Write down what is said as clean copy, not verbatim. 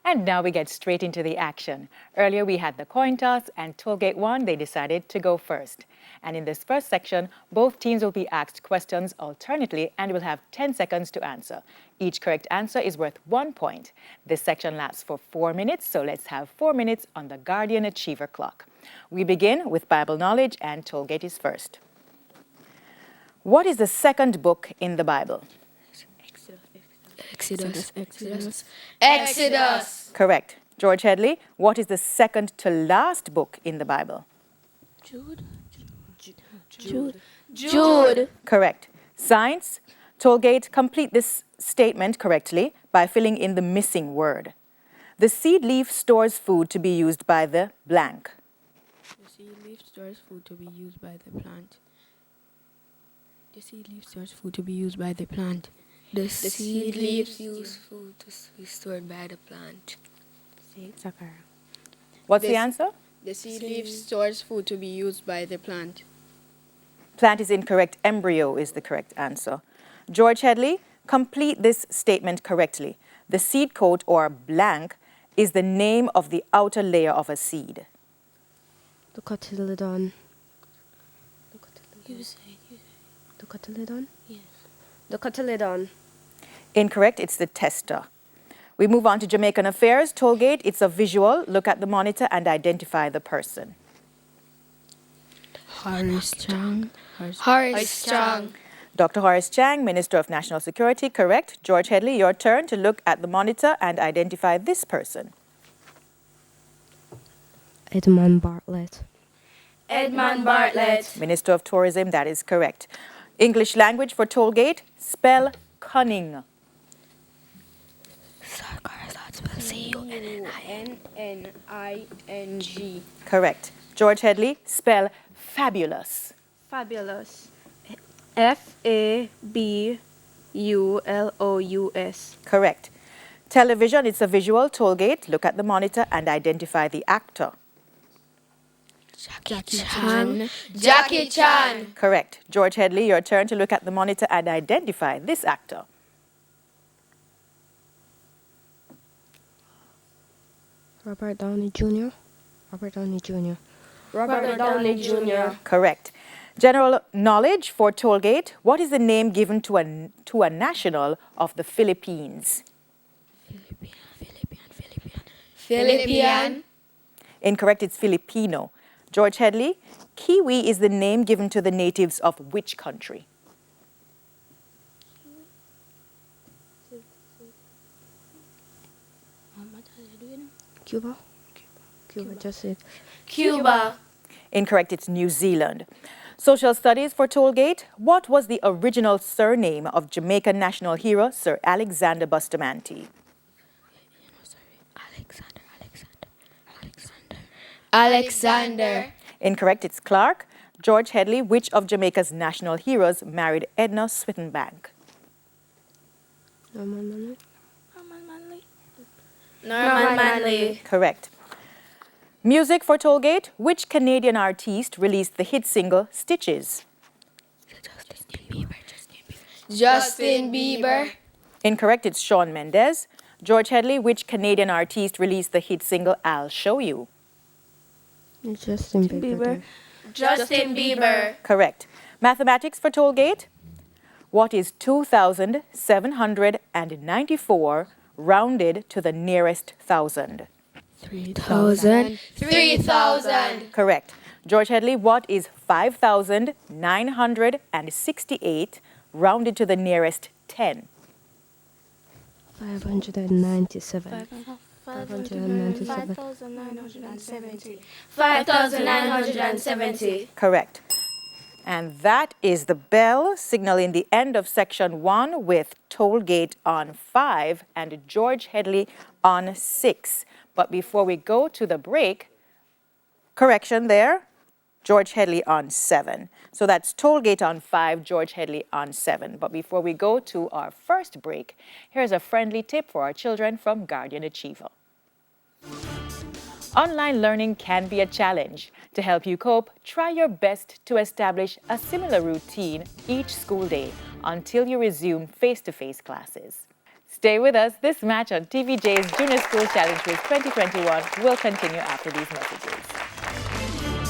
And now we get straight into the action. Earlier we had the coin toss and Tollgate won. They decided to go first. And in this first section, both teams will be asked questions alternately and will have 10 seconds to answer. Each correct answer is worth 1 point. This section lasts for 4 minutes, so let's have 4 minutes on the Guardian Achiever clock. We begin with Bible knowledge and Tollgate is first. What is the second book in the Bible? Exodus. Correct. George Headley, what is the second to last book in the Bible? Jude. Correct. Science, Tollgate, complete this statement correctly by filling in the missing word. The seed leaf stores food to be used by the blank. The seed leaf stores food to be used by the plant. The seed leaf stores food to be used by the plant. The seed leaves use food to be stored by the plant. What's the answer? The seed leaf stores food to be used by the plant. Plant is incorrect. Embryo is the correct answer. George Headley, complete this statement correctly. The seed coat or blank is the name of the outer layer of a seed. The cotyledon. The cotyledon? Yes. The cotyledon. Incorrect, it's the tester. We move on to Jamaican affairs. Tollgate, it's a visual. Look at the monitor and identify the person. Horace Chang. Dr. Horace Chang, Minister of National Security, correct. George Headley, your turn to look at the monitor and identify this person. Edmund Bartlett. Minister of Tourism, that is correct. English language for Tollgate, spell cunning. C-U-N-N-I-N-G. Correct. George Headley, spell fabulous. Fabulous. F-A-B-U-L-O-U-S. Correct. Television, it's a visual. Tollgate, look at the monitor and identify the actor. Jackie Chan. Correct. George Headley, your turn to look at the monitor and identify this actor. Robert Downey Jr. Correct. General knowledge for Tollgate, what is the name given to a national of the Philippines? Philippine. Incorrect, it's Filipino. George Headley, Kiwi is the name given to the natives of which country? Cuba? Just it. Cuba. Incorrect, it's New Zealand. Social studies for Tollgate, what was the original surname of Jamaican national hero Sir Alexander Bustamante? Alexander. Incorrect, it's Clark. George Headley, which of Jamaica's national heroes married Edna Swittenbank? Norman Manley. Correct. Music for Tollgate, which Canadian artiste released the hit single Stitches? Justin Bieber. Incorrect, it's Shawn Mendes. George Headley, which Canadian artiste released the hit single I'll Show You? Justin Bieber. Justin Bieber. Correct. Mathematics for Tollgate, what is 2,794 rounded to the nearest thousand? 3,000. 3,000. Correct. George Headley, what is 5,968 rounded to the nearest 10? 597. 5,970. Correct. And that is the bell signaling the end of section 1 with Tollgate on 5 and George Headley on 6. But before we go to the break, correction there, George Headley on 7. So that's Tollgate on 5, George Headley on 7. But before we go to our first break, here's a friendly tip for our children from Guardian Achiever. Online learning can be a challenge. To help you cope, try your best to establish a similar routine each school day until you resume face-to-face classes. Stay with us. This match on TVJ's Junior School Challenge Quiz 2021 will continue after these messages.